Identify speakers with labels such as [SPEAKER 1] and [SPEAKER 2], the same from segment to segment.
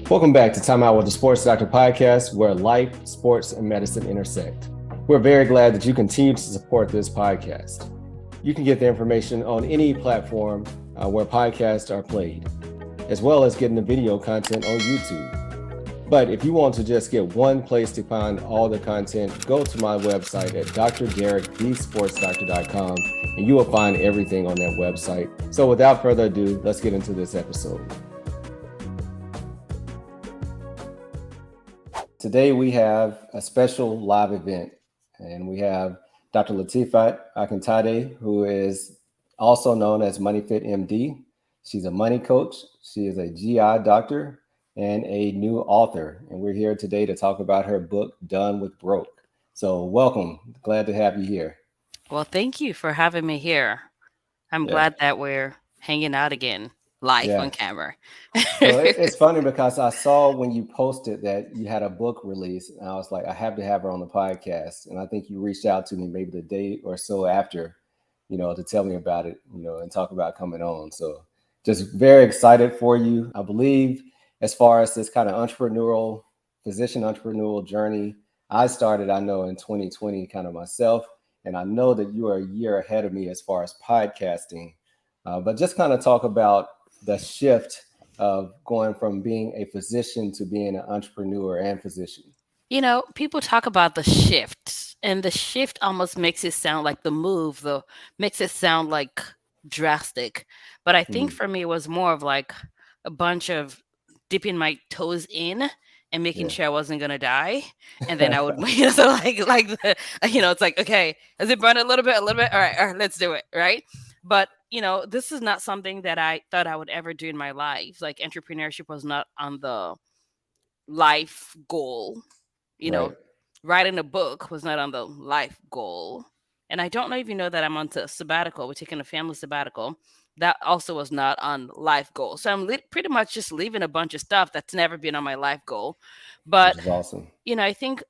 [SPEAKER 1] Welcome back to TimeOut with the Sports Doctor podcast, where life, sports, and medicine intersect. We're very glad that you continue to support this podcast. You can get the information on any platform where podcasts are played, as well as getting the video content on YouTube. But if you want to just get one place to find all the content, go to my website at DrDerrick.com, and you will find everything on that website. So without further ado, let's get into this episode. Today we have a special live event, and we have Dr. Latifat Akintade, who is also known as MoneyFit MD. She's a money coach, she is a GI doctor, and a new author. And we're here today to talk about her book, Done with Broke. So welcome, glad to have you here.
[SPEAKER 2] Well, thank you for having me here. I'm glad that we're hanging out again, live on camera.
[SPEAKER 1] So it's funny because I saw when you posted that you had a book release, and I was like, I have to have her on the podcast. And I think you reached out to me maybe the day or so after, to tell me about it, and talk about coming on. So just very excited for you. I believe as far as this kind of physician entrepreneurial journey, I know in 2020 kind of myself, and I know that you are a year ahead of me as far as podcasting. But just kind of talk about the shift of going from being a physician to being an entrepreneur and physician.
[SPEAKER 2] People talk about the shift, and the shift almost makes it sound like the move, though, makes it sound like drastic. But I think for me, it was more of like a bunch of dipping my toes in and making sure I wasn't gonna die, and then I would so it's like, okay, has it burned a little bit, all right, let's do it, right? But this is not something that I thought I would ever do in my life. Like, entrepreneurship was not on the life goal. Writing a book was not on the life goal. And I don't know if you know that I'm on a sabbatical. We're taking a family sabbatical. That also was not on life goal. So I'm pretty much just leaving a bunch of stuff that's never been on my life goal. But,
[SPEAKER 1] which is awesome.
[SPEAKER 2] I think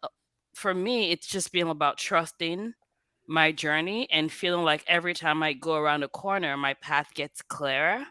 [SPEAKER 2] for me, it's just being about trusting my journey and feeling like every time I go around a corner, my path gets clearer.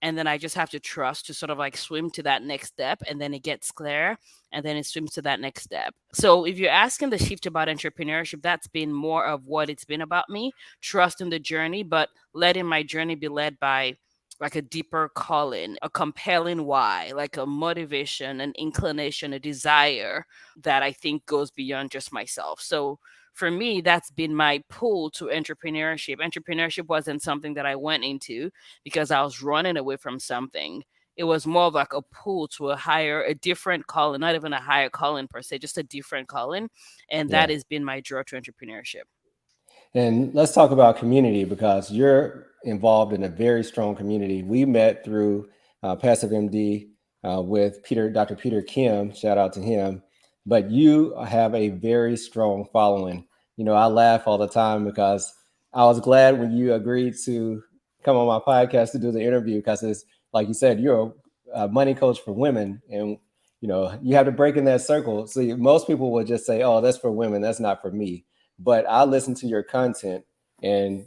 [SPEAKER 2] And then I just have to trust to sort of like swim to that next step, and then it gets clear, and then it swims to that next step. So if you're asking the shift about entrepreneurship, that's been more of what it's been about me, trusting the journey, but letting my journey be led by like a deeper calling, a compelling why, like a motivation, an inclination, a desire that I think goes beyond just myself. So for me, that's been my pull to entrepreneurship. Entrepreneurship wasn't something that I went into because I was running away from something. It was more of like a pull to a different calling, not even a higher calling per se, just a different calling. And that has been my draw to entrepreneurship.
[SPEAKER 1] And let's talk about community, because you're involved in a very strong community. We met through Passive MD with Dr. Peter Kim, shout out to him. But you have a very strong following. I laugh all the time because I was glad when you agreed to come on my podcast to do the interview, because it's like you said, you're a money coach for women, and you have to break in that circle. So most people would just say, oh, that's for women, that's not for me. But I listen to your content, and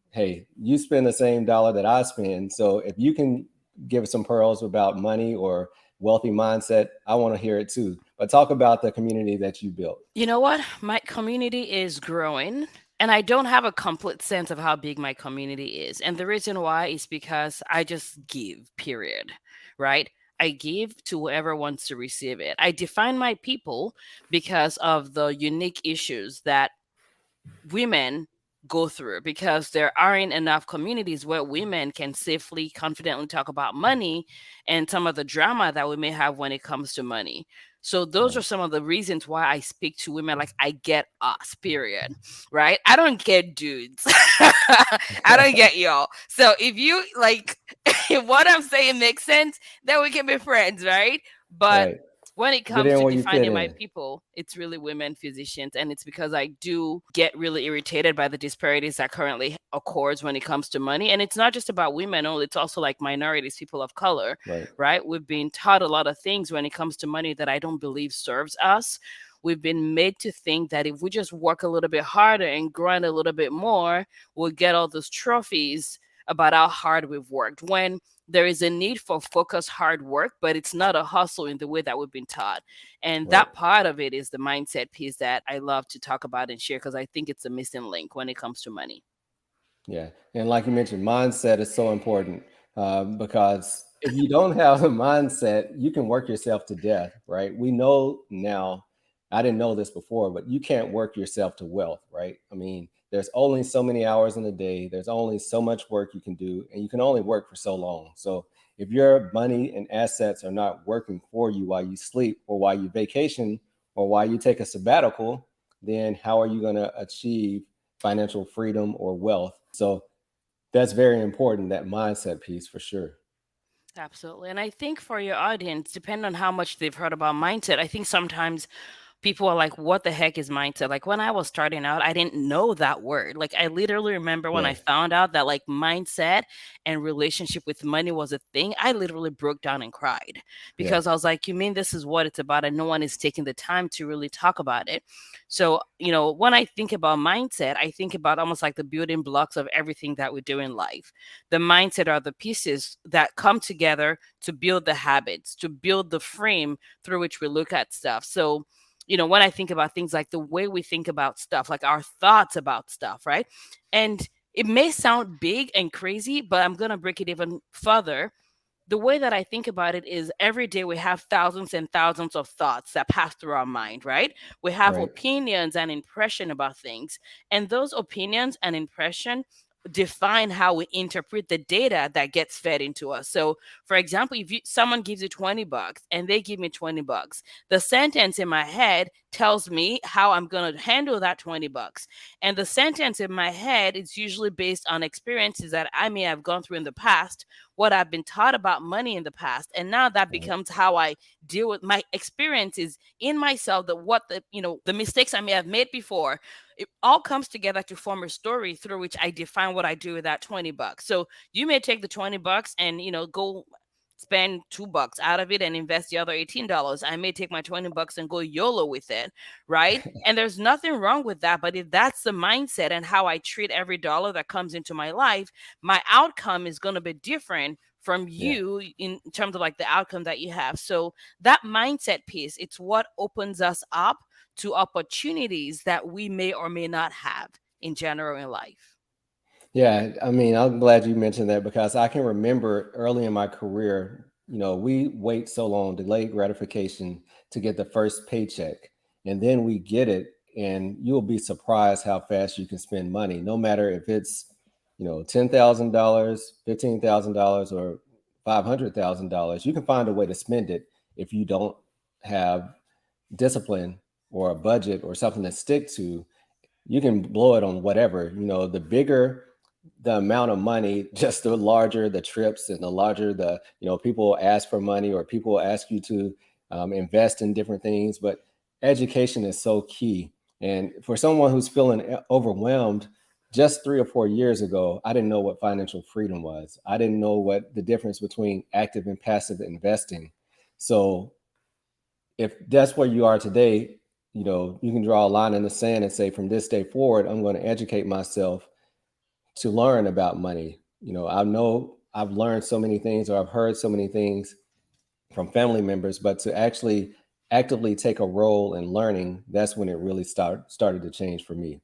[SPEAKER 1] hey, you spend the same dollar that I spend. So if you can give some pearls about money or wealthy mindset, I want to hear it too. But talk about the community that you built.
[SPEAKER 2] You know what? My community is growing, and I don't have a complete sense of how big my community is. And the reason why is because I just give, period, right? I give to whoever wants to receive it. I define my people because of the unique issues that women go through, because there aren't enough communities where women can safely, confidently talk about money and some of the drama that we may have when it comes to money. So those are some of the reasons why I speak to women. Like, I get us, period, right? I don't get dudes. I don't get y'all. So if you like, if what I'm saying makes sense, then we can be friends, right? But when it comes to defining my people, it's really women physicians. And it's because I do get really irritated by the disparities that currently occurs when it comes to money. And it's not just about women only, it's also like minorities, people of color, right? We've been taught a lot of things when it comes to money that I don't believe serves us. We've been made to think that if we just work a little bit harder and grind a little bit more, we'll get all those trophies about how hard we've worked, when there is a need for focused hard work, but it's not a hustle in the way that we've been taught. And
[SPEAKER 1] Right.
[SPEAKER 2] that part of it is the mindset piece that I love to talk about and share because I think it's a missing link when it comes to money.
[SPEAKER 1] Yeah, and like you mentioned, mindset is so important because if you don't have a mindset, you can work yourself to death, right? We know now, I didn't know this before, but you can't work yourself to wealth, right? I mean, there's only so many hours in a day, there's only so much work you can do, and you can only work for so long. So if your money and assets are not working for you while you sleep or while you vacation or while you take a sabbatical, then how are you going to achieve financial freedom or wealth? So that's very important, that mindset piece for sure.
[SPEAKER 2] Absolutely. And I think for your audience, depending on how much they've heard about mindset, I think sometimes people are like, what the heck is mindset? Like when I was starting out, I didn't know that word. Like I literally remember when I
[SPEAKER 1] Yeah.
[SPEAKER 2] found out that like mindset and relationship with money was a thing, I literally broke down and cried
[SPEAKER 1] Yeah.
[SPEAKER 2] because I was like, you mean this is what it's about? And no one is taking the time to really talk about it. So, when I think about mindset, I think about almost like the building blocks of everything that we do in life. The mindset are the pieces that come together to build the habits, to build the frame through which we look at stuff. So, when I think about things like the way we think about stuff, like our thoughts about stuff, right? And it may sound big and crazy, but I'm going to break it even further. The way that I think about it is every day we have thousands and thousands of thoughts that pass through our mind, right? We have
[SPEAKER 1] Right.
[SPEAKER 2] opinions and impression about things, and those opinions and impression define how we interpret the data that gets fed into us. So, for example, if someone gives you $20 and they give me $20, the sentence in my head tells me how I'm going to handle that $20. And the sentence in my head is usually based on experiences that I may have gone through in the past, what I've been taught about money in the past. And now that
[SPEAKER 1] Right.
[SPEAKER 2] becomes how I deal with my experiences in myself, that what the mistakes I may have made before. It all comes together to form a story through which I define what I do with that $20. So you may take the $20 and go spend $2 out of it and invest the other $18. I may take my $20 and go YOLO with it, right? And there's nothing wrong with that. But if that's the mindset and how I treat every dollar that comes into my life, my outcome is going to be different from
[SPEAKER 1] Yeah.
[SPEAKER 2] you in terms of like the outcome that you have. So that mindset piece, it's what opens us up to opportunities that we may or may not have in general in life.
[SPEAKER 1] Yeah, I mean, I'm glad you mentioned that because I can remember early in my career, we wait so long, delayed gratification to get the first paycheck. And then we get it, and you'll be surprised how fast you can spend money, no matter if it's, $10,000, $15,000, or $500,000. You can find a way to spend it if you don't have discipline or a budget or something to stick to. You can blow it on whatever. The bigger the amount of money, just the larger the trips and the larger the, people ask for money or people ask you to invest in different things. But education is so key. And for someone who's feeling overwhelmed, just 3 or 4 years ago, I didn't know what financial freedom was. I didn't know what the difference between active and passive investing. So if that's where you are today, you can draw a line in the sand and say, from this day forward, I'm going to educate myself to learn about money. I know I've learned so many things or I've heard so many things from family members, but to actually actively take a role in learning, that's when it really started to change for me.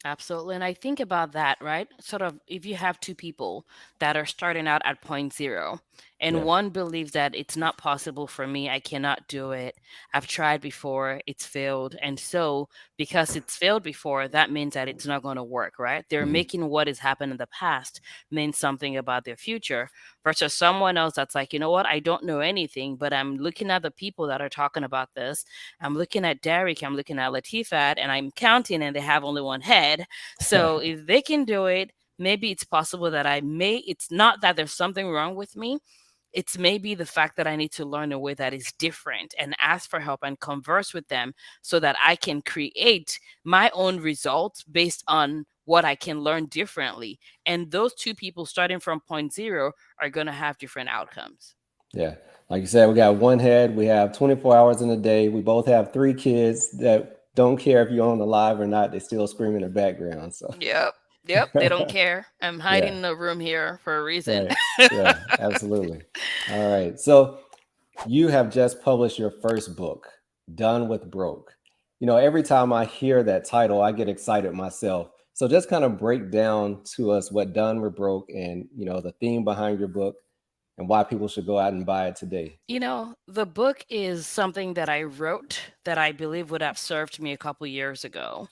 [SPEAKER 2] Absolutely. And I think about that, right? Sort of if you have two people that are starting out at point zero, and
[SPEAKER 1] Yeah.
[SPEAKER 2] one believes that it's not possible for me, I cannot do it. I've tried before, it's failed. And so, because it's failed before, that means that it's not going to work, right? They're
[SPEAKER 1] Mhm.
[SPEAKER 2] making what has happened in the past mean something about their future versus someone else that's like, you know what? I don't know anything, but I'm looking at the people that are talking about this. I'm looking at Derrick, I'm looking at Latifat, and I'm counting, and they have only one head. So if they can do it, maybe it's possible that I may. It's not that there's something wrong with me. It's maybe the fact that I need to learn a way that is different and ask for help and converse with them so that I can create my own results based on what I can learn differently. And those two people starting from point zero are going to have different outcomes.
[SPEAKER 1] Yeah. Like you said, we got one head, we have 24 hours in a day. We both have 3 kids that don't care if you're on the live or not, they still scream in the background. So
[SPEAKER 2] Yep. Yep, they don't care. I'm hiding
[SPEAKER 1] Yeah.
[SPEAKER 2] in a room here for a reason.
[SPEAKER 1] Right. Yeah. Absolutely. All right. So you have just published your first book, Done with Broke. Every time I hear that title, I get excited myself. So just kind of break down to us what Done with Broke and, the theme behind your book and why people should go out and buy it today.
[SPEAKER 2] The book is something that I wrote that I believe would have served me a couple years ago.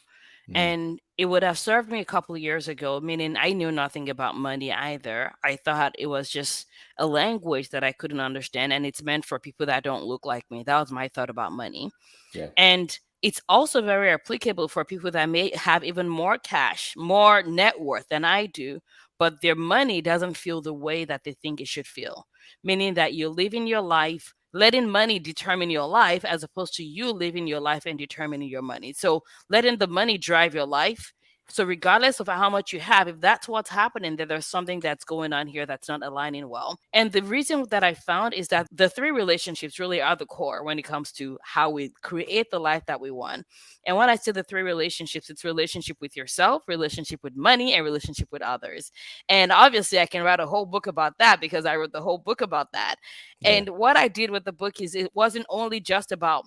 [SPEAKER 1] Mhm.
[SPEAKER 2] And it would have served me a couple years ago, meaning I knew nothing about money either. I thought it was just a language that I couldn't understand, and it's meant for people that don't look like me. That was my thought about money.
[SPEAKER 1] Yeah.
[SPEAKER 2] And it's also very applicable for people that may have even more cash, more net worth than I do, but their money doesn't feel the way that they think it should feel. Meaning that you're living your life, letting money determine your life, as opposed to you living your life and determining your money. So letting the money drive your life. So regardless of how much you have, if that's what's happening, then there's something that's going on here that's not aligning well. And the reason that I found is that the three relationships really are the core when it comes to how we create the life that we want. And when I say the three relationships, it's relationship with yourself, relationship with money, and relationship with others. And obviously I can write a whole book about that because I wrote the whole book about that.
[SPEAKER 1] Yeah.
[SPEAKER 2] And what I did with the book is it wasn't only just about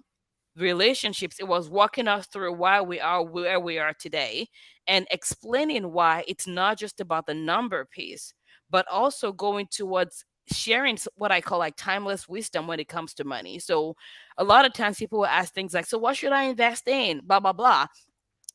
[SPEAKER 2] relationships, it was walking us through why we are where we are today and explaining why it's not just about the number piece, but also going towards sharing what I call like timeless wisdom when it comes to money. So a lot of times people will ask things like, so what should I invest in, blah blah blah.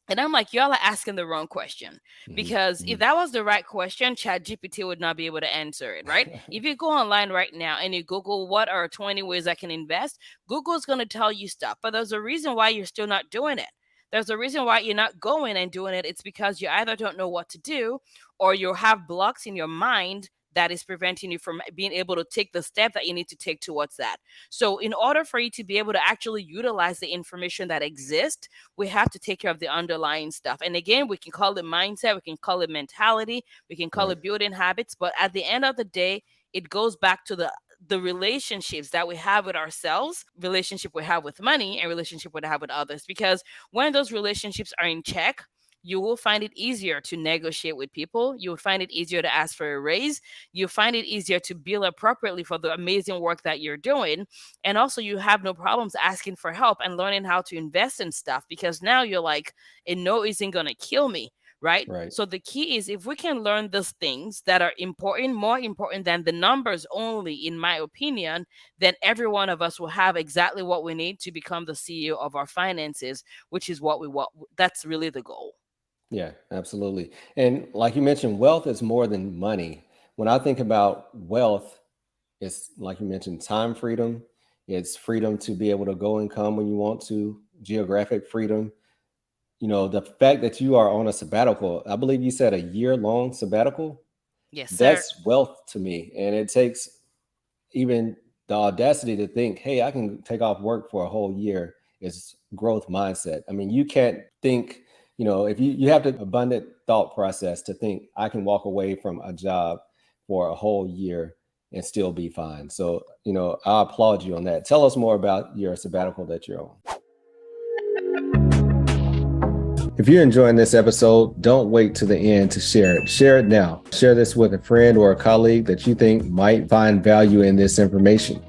[SPEAKER 2] And I'm like, y'all are asking the wrong question.
[SPEAKER 1] Hmm.
[SPEAKER 2] Because if
[SPEAKER 1] Hmm.
[SPEAKER 2] that was the right question, ChatGPT would not be able to answer it, right? If you go online right now and you Google what are 20 ways I can invest, Google's going to tell you stuff. But there's a reason why you're still not doing it. There's a reason why you're not going and doing it. It's because you either don't know what to do or you have blocks in your mind that is preventing you from being able to take the step that you need to take towards that. So, in order for you to be able to actually utilize the information that exists, we have to take care of the underlying stuff. And again, we can call it mindset, we can call it mentality, we can call
[SPEAKER 1] Right.
[SPEAKER 2] it building habits, but at the end of the day, it goes back to the relationships that we have with ourselves, relationship we have with money, and relationship we have with others. Because when those relationships are in check, you will find it easier to negotiate with people. You will find it easier to ask for a raise. You find it easier to bill appropriately for the amazing work that you're doing. And also, you have no problems asking for help and learning how to invest in stuff because now you're like, it no isn't going to kill me. Right.
[SPEAKER 1] Right.
[SPEAKER 2] So the key is if we can learn those things that are important, more important than the numbers only, in my opinion, then every one of us will have exactly what we need to become the CEO of our finances, which is what we want. That's really the goal.
[SPEAKER 1] Yeah, absolutely. And like you mentioned, wealth is more than money. When I think about wealth, it's like you mentioned, time freedom. It's freedom to be able to go and come when you want to, geographic freedom. The fact that you are on a sabbatical, I believe you said a year-long sabbatical,
[SPEAKER 2] Yes, sir.
[SPEAKER 1] that's wealth to me. And it takes even the audacity to think, hey, I can take off work for a whole year is growth mindset. I mean, you can't think, if you have the abundant thought process to think I can walk away from a job for a whole year and still be fine. So, I applaud you on that. Tell us more about your sabbatical that you're on. If you're enjoying this episode, don't wait to the end to share it. Share it now. Share this with a friend or a colleague that you think might find value in this information.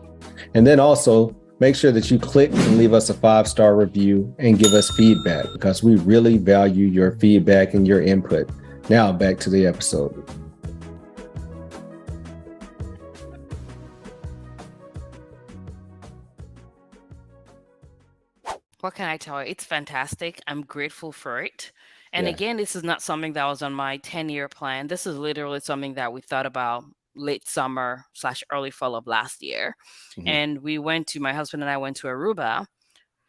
[SPEAKER 1] And then also make sure that you click and leave us a 5-star review and give us feedback because we really value your feedback and your input. Now back to the episode.
[SPEAKER 2] What can I tell you? It's fantastic. I'm grateful for it. And
[SPEAKER 1] Yeah.
[SPEAKER 2] again, this is not something that was on my 10-year plan. This is literally something that we thought about late summer slash early fall of last year.
[SPEAKER 1] Hmm.
[SPEAKER 2] And my husband and I went to Aruba.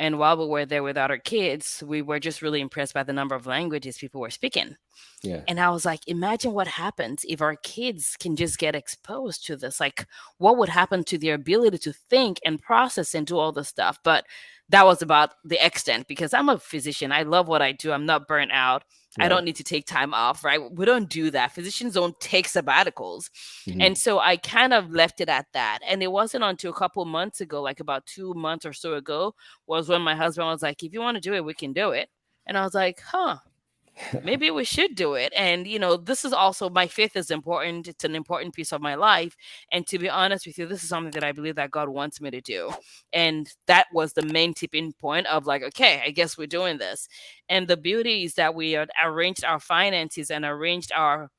[SPEAKER 2] And while we were there with our kids, we were just really impressed by the number of languages people were speaking.
[SPEAKER 1] Yeah.
[SPEAKER 2] And I was like, imagine what happens if our kids can just get exposed to this. Like, what would happen to their ability to think and process and do all this stuff? But that was about the extent because I'm a physician. I love what I do. I'm not burnt out. I
[SPEAKER 1] Right.
[SPEAKER 2] don't need to take time off, right? We don't do that. Physicians don't take sabbaticals.
[SPEAKER 1] Hmm.
[SPEAKER 2] And so I kind of left it at that. And it wasn't until a couple months ago, like about 2 months or so ago, was when my husband was like, if you want to do it, we can do it. And I was like, huh. maybe we should do it. And this is also, my faith is important. It's an important piece of my life. And to be honest with you, this is something that I believe that God wants me to do. And that was the main tipping point of like, okay, I guess we're doing this. And the beauty is that we had arranged our finances and arranged our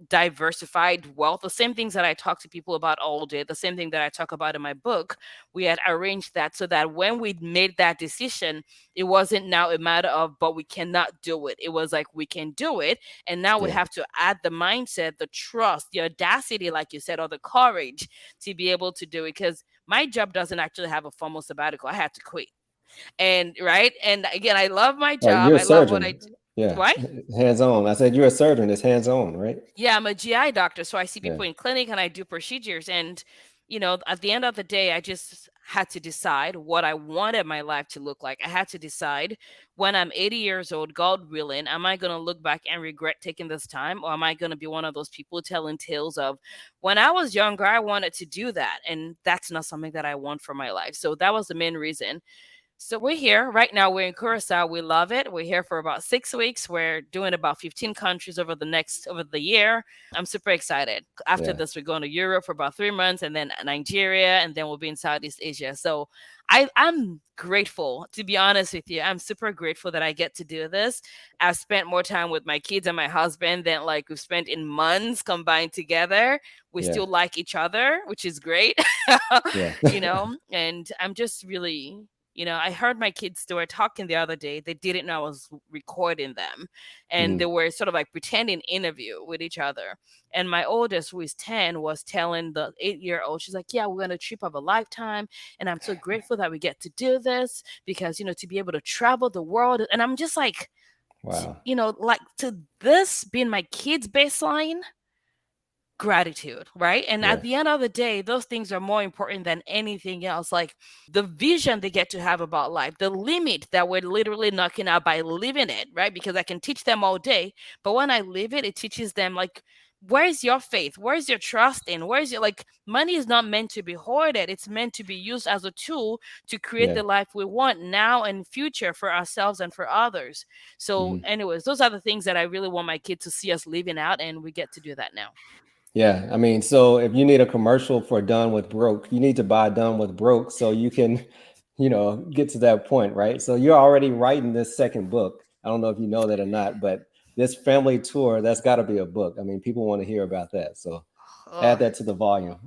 [SPEAKER 2] diversified wealth, the same things that I talk to people about all day, the same thing that I talk about in my book. We had arranged that so that when we made that decision, it wasn't now a matter of, but we cannot do it. It was like, we can do it. And now we
[SPEAKER 1] Yeah.
[SPEAKER 2] have to add the mindset, the trust, the audacity, like you said, or the courage to be able to do it. Because my job doesn't actually have a formal sabbatical. I had to quit. And right. And again, I love my
[SPEAKER 1] Oh,
[SPEAKER 2] job.
[SPEAKER 1] you're a
[SPEAKER 2] I love what I
[SPEAKER 1] surgeon.
[SPEAKER 2] do.
[SPEAKER 1] Yeah.
[SPEAKER 2] Why?
[SPEAKER 1] Hands on. I said you're a surgeon. It's hands on, right?
[SPEAKER 2] Yeah, I'm a GI doctor, so I see
[SPEAKER 1] Yeah.
[SPEAKER 2] people in clinic and I do procedures. And at the end of the day, I just had to decide what I wanted my life to look like. I had to decide, when I'm 80 years old, God willing, am I going to look back and regret taking this time, or am I going to be one of those people telling tales of, when I was younger, I wanted to do that, and that's not something that I want for my life. So that was the main reason. So we're here right now. We're in Curacao. We love it. We're here for about 6 weeks. We're doing about 15 countries over the year. I'm super excited. After
[SPEAKER 1] Yeah.
[SPEAKER 2] this, we're going to Europe for about 3 months, and then Nigeria, and then we'll be in Southeast Asia. So I'm grateful, to be honest with you. I'm super grateful that I get to do this. I've spent more time with my kids and my husband than like we've spent in months combined together. We
[SPEAKER 1] Yeah.
[SPEAKER 2] still like each other, which is great.
[SPEAKER 1] Yeah.
[SPEAKER 2] And I'm just really, I heard my kids, they were talking the other day. They didn't know I was recording them. And they
[SPEAKER 1] Mhm.
[SPEAKER 2] were sort of like pretending interview with each other. And my oldest, who is 10, was telling the 8-year-old, she's like, yeah, we're on a trip of a lifetime. And I'm so grateful that we get to do this because, to be able to travel the world. And I'm just like,
[SPEAKER 1] Wow.
[SPEAKER 2] like, to this being my kids' baseline, gratitude, right? And at
[SPEAKER 1] Yeah.
[SPEAKER 2] the end of the day, those things are more important than anything else. Like the vision they get to have about life, the limit that we're literally knocking out by living it, right? Because I can teach them all day, but when I live it, it teaches them like, where's your faith? Where's your trust in? Where's your, like, money is not meant to be hoarded. It's meant to be used as a tool to create
[SPEAKER 1] Yeah.
[SPEAKER 2] the life we want now and future for ourselves and for others. So,
[SPEAKER 1] Mhm.
[SPEAKER 2] anyways, those are the things that I really want my kids to see us living out, and we get to do that now.
[SPEAKER 1] Yeah, I mean, so if you need a commercial for Done with Broke, you need to buy Done with Broke so you can, get to that point, right? So you're already writing this second book. I don't know if you know that or not, but this family tour, that's got to be a book. I mean, people want to hear about that. So add
[SPEAKER 2] Oh,
[SPEAKER 1] that to the volume.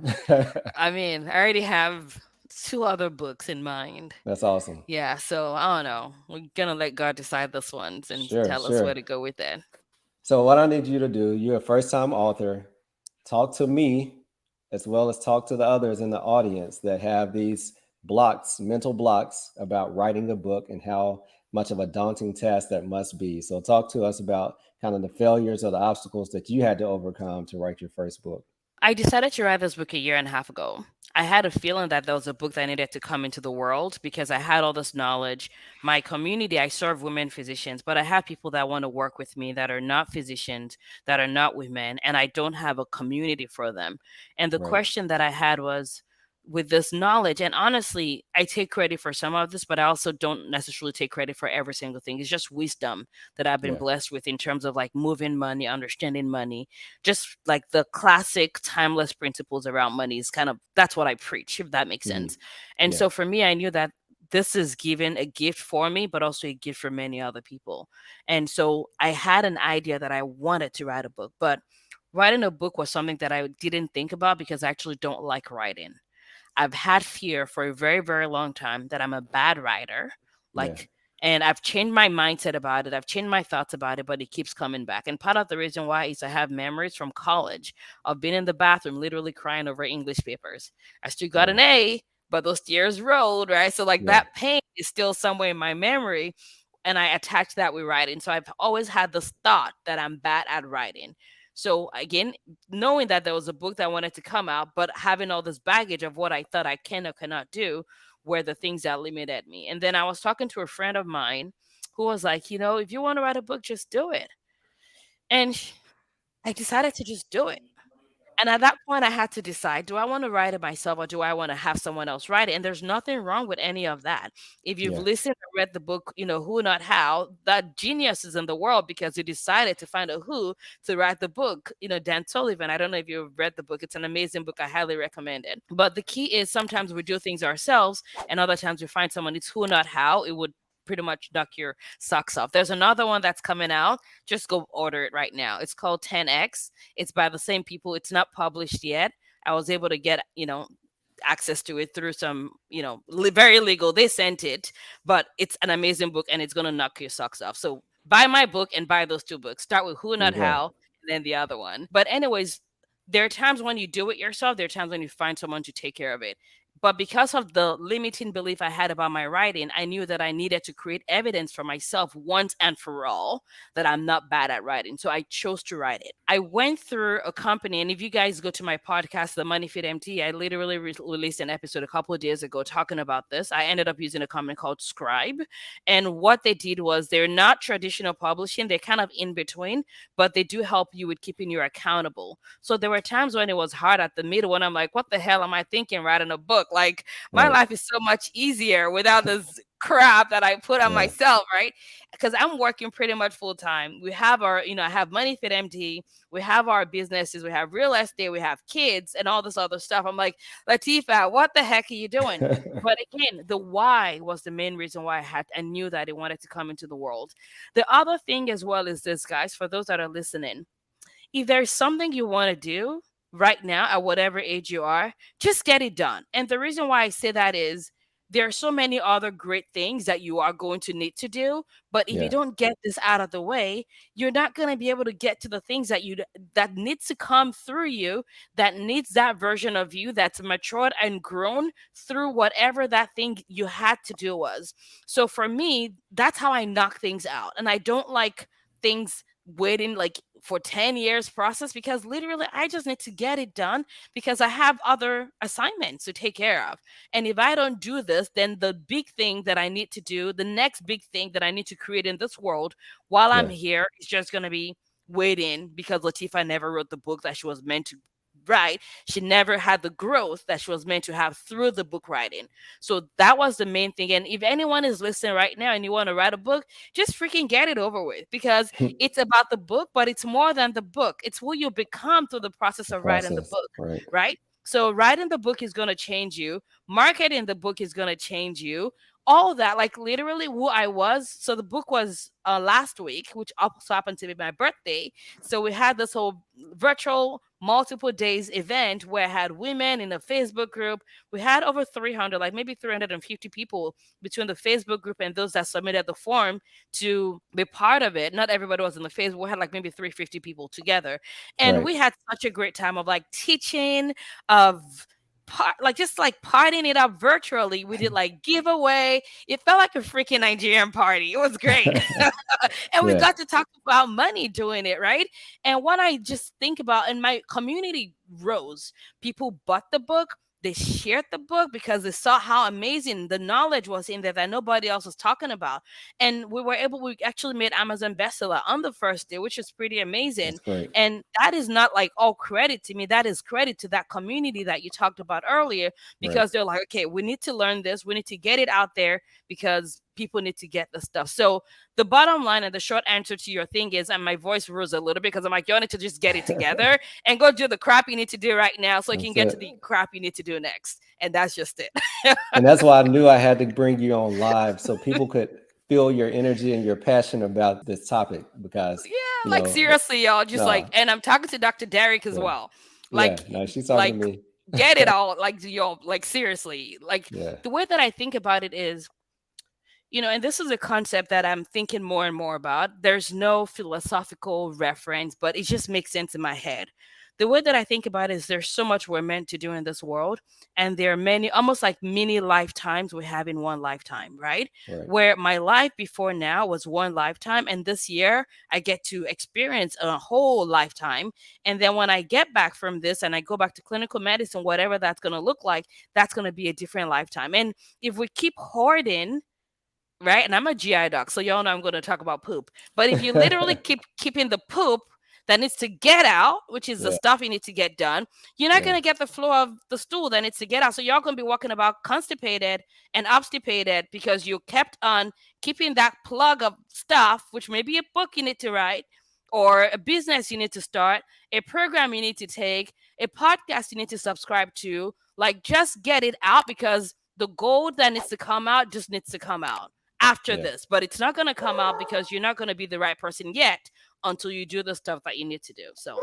[SPEAKER 2] I mean, I already have two other books in mind.
[SPEAKER 1] That's awesome.
[SPEAKER 2] Yeah, so I don't know. We're gonna let God decide this ones and
[SPEAKER 1] Sure,
[SPEAKER 2] tell us where
[SPEAKER 1] sure.
[SPEAKER 2] to go with it.
[SPEAKER 1] So what I need you to do, you're a first-time author. Talk to me as well as talk to the others in the audience that have these blocks, mental blocks about writing a book and how much of a daunting task that must be. So talk to us about kind of the failures or the obstacles that you had to overcome to write your first book.
[SPEAKER 2] I decided to write this book a year and a half ago. I had a feeling that there was a book that needed to come into the world because I had all this knowledge. My community, I serve women physicians, but I have people that want to work with me that are not physicians, that are not women, and I don't have a community for them. And the
[SPEAKER 1] Right.
[SPEAKER 2] question that I had was, with this knowledge, and honestly, I take credit for some of this, but I also don't necessarily take credit for every single thing. It's just wisdom that I've been
[SPEAKER 1] Yeah.
[SPEAKER 2] blessed with in terms of like moving money, understanding money, just like the classic timeless principles around money is kind of, that's what I preach, if that makes
[SPEAKER 1] Hmm.
[SPEAKER 2] sense. And
[SPEAKER 1] Yeah.
[SPEAKER 2] so for me, I knew that this is given a gift for me, but also a gift for many other people. And so I had an idea that I wanted to write a book, but writing a book was something that I didn't think about because I actually don't like writing. I've had fear for a very, very long time that I'm a bad writer.
[SPEAKER 1] Yeah.
[SPEAKER 2] Like, and I've changed my mindset about it. I've changed my thoughts about it, but it keeps coming back. And part of the reason why is I have memories from college of being in the bathroom, literally crying over English papers. I still got
[SPEAKER 1] Yeah.
[SPEAKER 2] an A, but those tears rolled, right? So, like,
[SPEAKER 1] Yeah.
[SPEAKER 2] that pain is still somewhere in my memory. And I attach that with writing. So I've always had this thought that I'm bad at writing. So again, knowing that there was a book that wanted to come out, but having all this baggage of what I thought I can or cannot do were the things that limited me. And then I was talking to a friend of mine who was like, if you want to write a book, just do it. And I decided to just do it. And at that point, I had to decide, do I want to write it myself or do I want to have someone else write it? And there's nothing wrong with any of that. If you've
[SPEAKER 1] Yeah.
[SPEAKER 2] listened or read the book, Who Not How, that genius is in the world because he decided to find a who to write the book. Dan Sullivan, I don't know if you've read the book. It's an amazing book. I highly recommend it. But the key is sometimes we do things ourselves and other times we find someone, it's who, not how. It would pretty much knock your socks off. There's another one that's coming out. Just go order it right now. It's called 10X. It's by the same people. It's not published yet. I was able to get, access to it through some, very legal. They sent it, but it's an amazing book and it's going to knock your socks off. So buy my book and buy those two books. Start with Who, Not
[SPEAKER 1] Okay.
[SPEAKER 2] How, and then the other one. But, anyways, there are times when you do it yourself, there are times when you find someone to take care of it. But because of the limiting belief I had about my writing, I knew that I needed to create evidence for myself once and for all that I'm not bad at writing. So I chose to write it. I went through a company, and if you guys go to my podcast, The Money Fit MT, I literally released an episode a couple of days ago talking about this. I ended up using a company called Scribe. And what they did was they're not traditional publishing, they're kind of in between, but they do help you with keeping you accountable. So there were times when it was hard at the middle when I'm like, what the hell am I thinking writing a book? Like, my
[SPEAKER 1] Right.
[SPEAKER 2] life is so much easier without this crap that I put on
[SPEAKER 1] Yeah.
[SPEAKER 2] myself, right? Because I'm working pretty much full time. We have I have Money Fit MD, we have our businesses, we have real estate, we have kids, and all this other stuff. I'm like, Latifat, what the heck are you doing? But again, the why was the main reason why I knew that I wanted to come into the world. The other thing as well is this, guys, for those that are listening, if there's something you want to do right now at whatever age you are, just get it done. And the reason why I say that is there are so many other great things that you are going to need to do, but if you
[SPEAKER 1] Yeah.
[SPEAKER 2] don't get this out of the way, you're not going to be able to get to the things that needs to come through you, that needs that version of you that's matured and grown through whatever that thing you had to do was. So for me, that's how I knock things out. And I don't like things waiting like for 10 years process, because literally I just need to get it done because I have other assignments to take care of. And if I don't do this, then the big thing that I need to do, the next big thing that I need to create in this world while I'm
[SPEAKER 1] Yeah.
[SPEAKER 2] here is just going to be waiting, because Latifah never wrote the book that she was meant to write. She never had the growth that she was meant to have through the book writing. So that was the main thing. And if anyone is listening right now and you want to write a book, just freaking get it over with, because it's about the book, but it's more than the book. It's who you become through the process
[SPEAKER 1] The
[SPEAKER 2] of writing the
[SPEAKER 1] process.
[SPEAKER 2] book,
[SPEAKER 1] Right.
[SPEAKER 2] right? So writing the book is going to change you. Marketing the book is going to change you. All that, like literally who I was. So the book was last week, which also happened to be my birthday. So we had this whole virtual multiple days event where I had women in a Facebook group. We had over 300, like maybe 350 people between the Facebook group and those that submitted the form to be part of it. Not everybody was in the Facebook. We had like maybe 350 people together. And
[SPEAKER 1] Right.
[SPEAKER 2] we had such a great time of like teaching, of like just like partying it up virtually. We did like giveaway. It felt like a freaking Nigerian party. It was great. And we
[SPEAKER 1] Yeah.
[SPEAKER 2] got to talk about money doing it, right? And what I just think about, and my community rose. People bought the book. They shared the book because they saw how amazing the knowledge was in there that nobody else was talking about. And we actually made Amazon bestseller on the first day, which is pretty
[SPEAKER 1] That's
[SPEAKER 2] amazing.
[SPEAKER 1] great.
[SPEAKER 2] And that is not like all credit to me. That is credit to that community that you talked about earlier,
[SPEAKER 1] Right.
[SPEAKER 2] because they're like, okay, we need to learn this. We need to get it out there because people need to get the stuff. So the bottom line and the short answer to your thing is, and my voice rose a little bit because I'm like, you need to just get it together and go do the crap you need to do right now so you can
[SPEAKER 1] That's
[SPEAKER 2] get to
[SPEAKER 1] it.
[SPEAKER 2] the crap you need to do next. And that's just it.
[SPEAKER 1] And that's why I knew I had to bring you on live so people could feel your energy and your passion about this topic because,
[SPEAKER 2] Yeah,
[SPEAKER 1] you
[SPEAKER 2] like
[SPEAKER 1] know,
[SPEAKER 2] seriously, y'all. Just like,
[SPEAKER 1] no,
[SPEAKER 2] and I'm talking to Dr.Derrick as
[SPEAKER 1] yeah,
[SPEAKER 2] well.
[SPEAKER 1] yeah.
[SPEAKER 2] Like,
[SPEAKER 1] No, she's talking to
[SPEAKER 2] like,
[SPEAKER 1] me.
[SPEAKER 2] get it all. Like, y'all, like seriously. Like,
[SPEAKER 1] Yeah.
[SPEAKER 2] the way that I think about it is, and this is a concept that I'm thinking more and more about. There's no philosophical reference, but it just makes sense in my head. The way that I think about it is there's so much we're meant to do in this world, and there are many, almost like mini lifetimes we have in one lifetime, right?
[SPEAKER 1] Right.
[SPEAKER 2] Where my life before now was one lifetime, and this year I get to experience a whole lifetime. And then when I get back from this and I go back to clinical medicine, whatever that's going to look like, that's going to be a different lifetime. And if we keep hoarding, right? And I'm a GI doc, so y'all know I'm going to talk about poop. But if you literally keep keeping the poop, that needs to get out, which is the
[SPEAKER 1] Yeah.
[SPEAKER 2] stuff you need to get done. You're not
[SPEAKER 1] Yeah.
[SPEAKER 2] going to get the flow of the stool that needs to get out. So you're going to be walking about constipated and obstipated because you kept on keeping that plug of stuff, which may be a book you need to write, or a business you need to start, a program you need to take, a podcast you need to subscribe to. Like, just get it out, because the gold that needs to come out just needs to come out after
[SPEAKER 1] Yeah.
[SPEAKER 2] this. But it's not going to come out because you're not going to be the right person yet until you do the stuff that you need to do. So,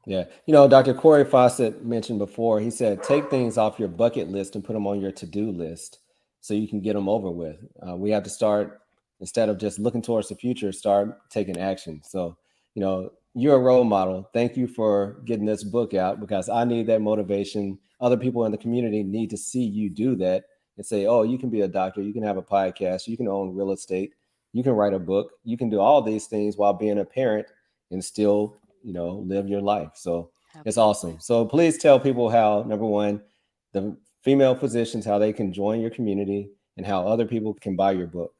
[SPEAKER 1] Yeah. Dr. Corey Fawcett mentioned before, he said, take things off your bucket list and put them on your to-do list so you can get them over with. We have to start, instead of just looking towards the future, start taking action. So, you're a role model. Thank you for getting this book out, because I need that motivation. Other people in the community need to see you do that and say, oh, you can be a doctor, you can have a podcast, you can own real estate, you can write a book, you can do all these things while being a parent and still live your life. So it's awesome.
[SPEAKER 2] absolutely.
[SPEAKER 1] So please tell people how, number one, the female physicians, how they can join your community and how other people can buy your book.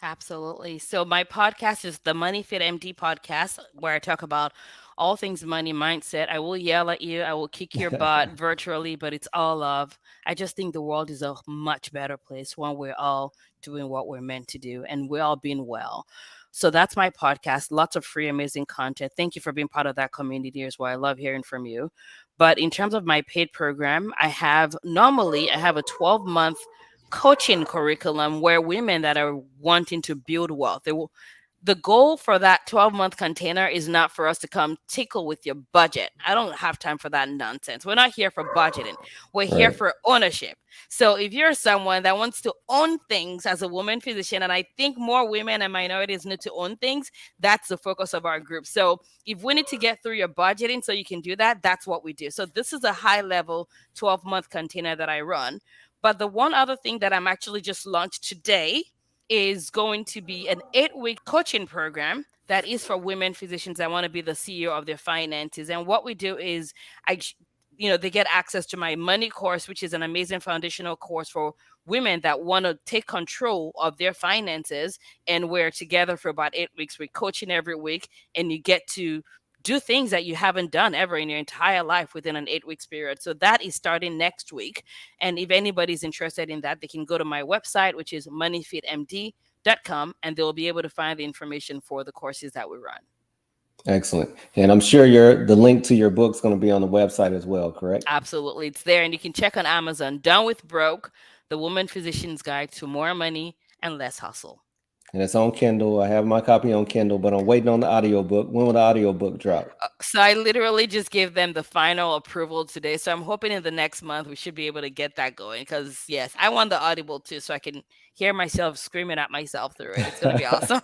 [SPEAKER 2] Absolutely. So my podcast is the Money Fit MD podcast, where I talk about all things money mindset. I will yell at you, I will kick your butt virtually, but it's all love. I just think the world is a much better place when we're all doing what we're meant to do and we're all being well. So that's my podcast. Lots of free, amazing content. Thank you for being part of that community as well. I love hearing from you. But in terms of my paid program, I have a 12-month coaching curriculum where women that are wanting to build wealth, the goal for that 12-month container is not for us to come tickle with your budget. I don't have time for that nonsense. We're not here for budgeting. We're here
[SPEAKER 1] Right.
[SPEAKER 2] for ownership. So if you're someone that wants to own things as a woman physician, and I think more women and minorities need to own things, that's the focus of our group. So if we need to get through your budgeting so you can do that, that's what we do. So this is a high level 12-month container that I run. But the one other thing that I'm actually just launched today is going to be an 8-week coaching program that is for women physicians that want to be the CEO of their finances. And what we do is I they get access to my money course, which is an amazing foundational course for women that want to take control of their finances. And we're together for about 8 weeks. We're coaching every week, and you get to do things that you haven't done ever in your entire life within an 8 weeks period. So that is starting next week. And if anybody's interested in that, they can go to my website, which is moneyfitmd.com, and they'll be able to find the information for the courses that we run.
[SPEAKER 1] Excellent. And I'm sure the link to your book's going to be on the website as well, correct?
[SPEAKER 2] Absolutely. It's there. And you can check on Amazon. Done with Broke, the Woman Physician's Guide to More Money and Less Hustle.
[SPEAKER 1] And it's on Kindle. I have my copy on Kindle, but I'm waiting on the audiobook. When will the audiobook drop?
[SPEAKER 2] So I literally just gave them the final approval today. So I'm hoping in the next month we should be able to get that going. Because yes, I want the Audible too, so I can hear myself screaming at myself through it. It's gonna be awesome.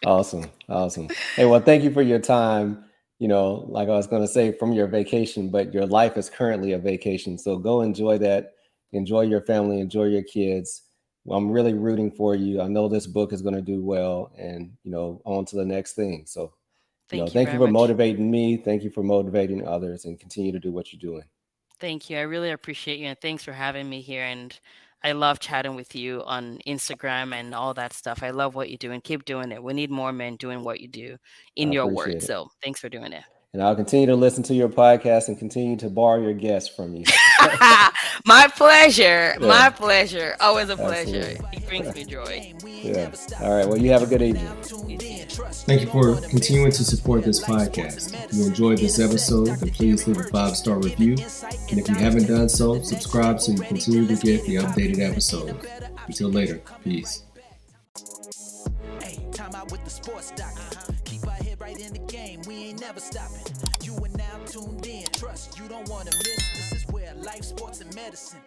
[SPEAKER 1] Awesome. Awesome. Hey, well, thank you for your time. Like I was going to say, from your vacation, but your life is currently a vacation. So go enjoy that. Enjoy your family, enjoy your kids. Well, I'm really rooting for you. I know this book is going to do well, and, on to the next thing. So,
[SPEAKER 2] Thank you
[SPEAKER 1] thank you
[SPEAKER 2] very
[SPEAKER 1] for
[SPEAKER 2] much.
[SPEAKER 1] motivating me. Thank you for motivating others, and continue to do what you're doing.
[SPEAKER 2] Thank you. I really appreciate you, and thanks for having me here. And I love chatting with you on Instagram and all that stuff. I love what you do, and keep doing it. We need more men doing what you do
[SPEAKER 1] I
[SPEAKER 2] in your work.
[SPEAKER 1] appreciate it.
[SPEAKER 2] So thanks for doing it.
[SPEAKER 1] And I'll continue to listen to your podcast and continue to borrow your guests from you.
[SPEAKER 2] My pleasure.
[SPEAKER 1] Yeah,
[SPEAKER 2] My pleasure. Always a pleasure.
[SPEAKER 1] absolutely.
[SPEAKER 2] It brings me joy.
[SPEAKER 1] Yeah. All right. Well, you have a good evening.
[SPEAKER 2] You too.
[SPEAKER 3] Thank you for continuing to support this podcast. If you enjoyed this episode, then please leave a 5-star review. And if you haven't done so, subscribe so you continue to get the updated episodes. Until later, peace.
[SPEAKER 4] Hey, time out with the sports doctor. Keep our head right in the game. We ain't never stopping. You are now tuned in. Trust you don't want to miss. This is where life, sports, and medicine.